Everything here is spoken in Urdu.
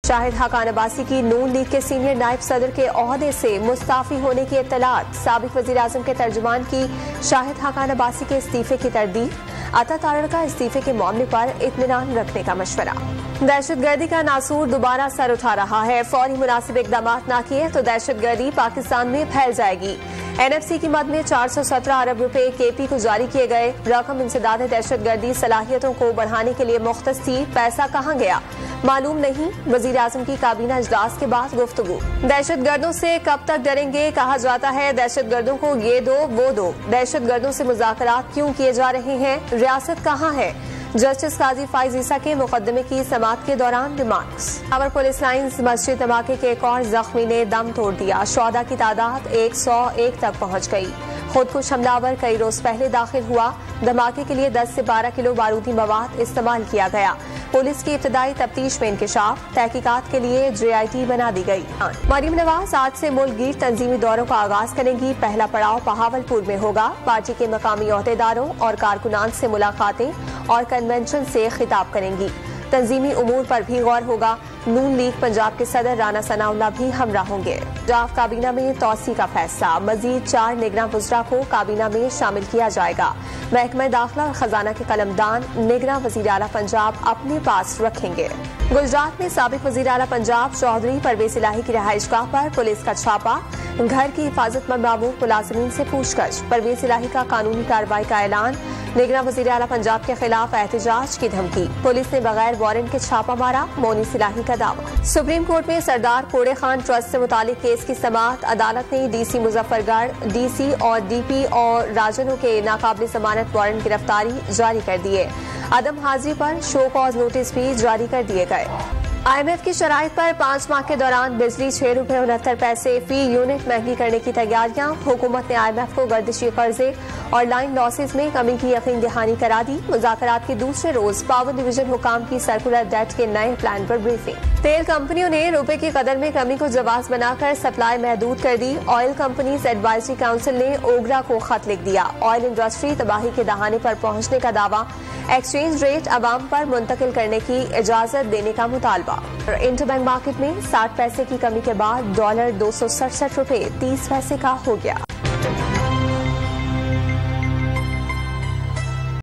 شاہد حقان عباسی کی نون لیگ کے سینئر نائب صدر کے عہدے سے مستعفی ہونے کی اطلاعات، سابق وزیر اعظم کے ترجمان کی شاہد حقان عباسی کے استعفے کی تردید، عطا تارڑ کا استعفے کے معاملے پر اطمینان رکھنے کا مشورہ۔ دہشت گردی کا ناسور دوبارہ سر اٹھا رہا ہے، فوری مناسب اقدامات نہ کیے تو دہشت گردی پاکستان میں پھیل جائے گی۔ این ایف سی کی مد میں 417 ارب روپے کے پی کو جاری کیے گئے، رقم انسداد دہشت گردی صلاحیتوں کو بڑھانے کے لیے مختص تھی، پیسہ کہاں گیا معلوم نہیں، وزیر اعظم کی کابینہ اجلاس کے بعد گفتگو۔ دہشت گردوں سے کب تک ڈریں گے، کہا جاتا ہے دہشت گردوں کو یہ دو وہ دو، دہشت گردوں سے مذاکرات کیوں کیے جا رہے ہیں، ریاست کہاں ہے، جسٹس قاضی فائز عیسیٰ کے مقدمے کی سماعت کے دوران ریمارکس۔ پاور پولیس لائنز مسجد دھماکے کے ایک اور زخمی نے دم توڑ دیا، شہداء کی تعداد 101 تک پہنچ گئی۔ خودکش حملہ آور کئی روز پہلے داخل ہوا، دھماکے کے لیے 10 سے 12 کلو بارودی مواد استعمال کیا گیا۔ پولیس کی ابتدائی تفتیش میں انکشاف، تحقیقات کے لیے JIT بنا دی گئی۔ مریم نواز آج سے ملک گیر تنظیمی دوروں کا آغاز کریں گی، پہلا پڑاؤ بہاولپور میں ہوگا، پارٹی کے مقامی عہدیداروں اور کارکنان سے ملاقاتیں اور کنونشن سے خطاب کریں گی۔ تنظیمی امور پر بھی غور ہوگا، نون لیگ پنجاب کے صدر رانا ثناء اللہ بھی ہمراہ ہوں گے۔ پنجاب کابینہ میں توسیع کا فیصلہ، مزید 4 نگراں وزراء کو کابینہ میں شامل کیا جائے گا۔ محکمہ داخلہ اور خزانہ کے قلمدان نگراں وزیر اعلیٰ پنجاب اپنے پاس رکھیں گے۔ گجرات میں سابق وزیر اعلیٰ پنجاب چودھری پرویز الہی کی رہائش گاہ پر پولیس کا چھاپا، گھر کی حفاظت میں مامور ملازمین سے پوچھ گچھ، پرویز الہی کا قانونی کارروائی کا اعلان، نگراں وزیر اعلیٰ پنجاب کے خلاف احتجاج کی دھمکی، پولیس نے بغیر وارنٹ کے چھاپا مارا، مونس الہی کا دعویٰ۔ سپریم کورٹ میں سردار کوڑے خان ٹرسٹ سے متعلق کیس کی سماعت، عدالت نے DC مظفر گڑھ، DC اور DP اور راجنوں کے ناقابل ضمانت وارنٹ گرفتاری جاری کر دیے، عدم حاضری پر شو کاز نوٹس بھی جاری کر دیے گئے۔ IMF کی شرائط پر 5 ماہ کے دوران بجلی 6 روپے 69 پیسے فی یونٹ مہنگی کرنے کی تیاریاں، حکومت نے IMF کو گردشی قرضے اور لائن لاسز میں کمی کی یقین دہانی کرا دی۔ مذاکرات کے دوسرے روز پاور ڈویژن حکام کی سرکولر ڈیٹ کے نئے پلان پر بریفنگ۔ تیل کمپنیوں نے روپے کی قدر میں کمی کو جواز بنا کر سپلائی محدود کر دی، آئل کمپنیز ایڈوائزری کونسل نے اوگرا کو خط لکھ دیا، آئل انڈسٹری تباہی کے دہانے پر پہنچنے کا دعویٰ، ایکسچینج ریٹ عوام پر منتقل کرنے کی اجازت دینے کا مطالبہ۔ انٹر بینک مارکیٹ میں 60 پیسے کی کمی کے بعد ڈالر 267 روپے 30 پیسے کا ہو گیا۔